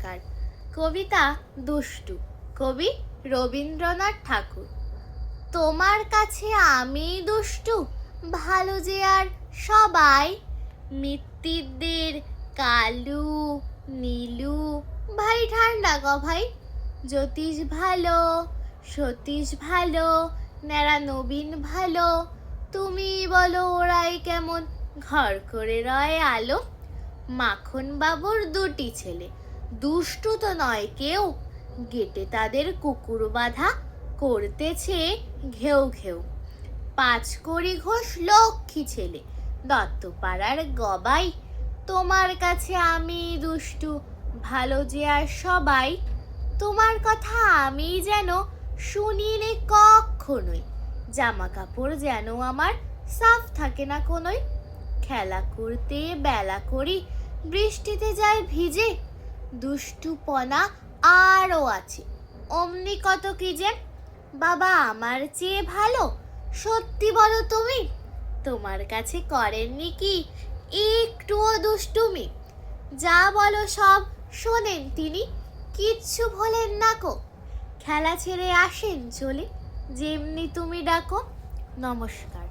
নমস্কার। কবিতা দুষ্টু, কবি রবীন্দ্রনাথ ঠাকুর। তোমার কাছে আমি দুষ্টু, ভালো যে আর সবাই। মিত্তিরদের কালু নীলু, ভাই ঠান্ডা গ ভাই। জ্যোতিষ ভালো, সতীশ ভালো, ন্যাড়া নবীন ভালো। তুমি বলো ওরাই কেমন, ঘর করে রয় আলো। মাখন বাবুর দুটি ছেলে, দুষ্টু তো নয় কেউ। গেটে তাদের কুকুর বাঁধা, করতেছে ঘেউ ঘেউ। পাঁচকড়ি ঘোষ লক্ষ্মী ছেলে, দত্তপাড়ার গবাই। তোমার কাছে আমি দুষ্টু, ভালো যে আর সবাই। তোমার কথা আমি যেন শুনিলে কখনোই, জামা কাপড় যেন আমার সাফ থাকে না কোনোই। খেলা করতে বেলা করি, বৃষ্টিতে যায় ভিজে। দুষ্টুপনা আরও আছে, অমনি কত কি যে। বাবা আমার চেয়ে ভালো, সত্যি বলো তুমি। তোমার কাছে করেননি কি একটুও দুষ্টুমি? যা বলো সব শোনেন তিনি, কিচ্ছু ভোলেন না কো। খেলা ছেড়ে আসেন চলে, যেমনি তুমি ডাকো। নমস্কার।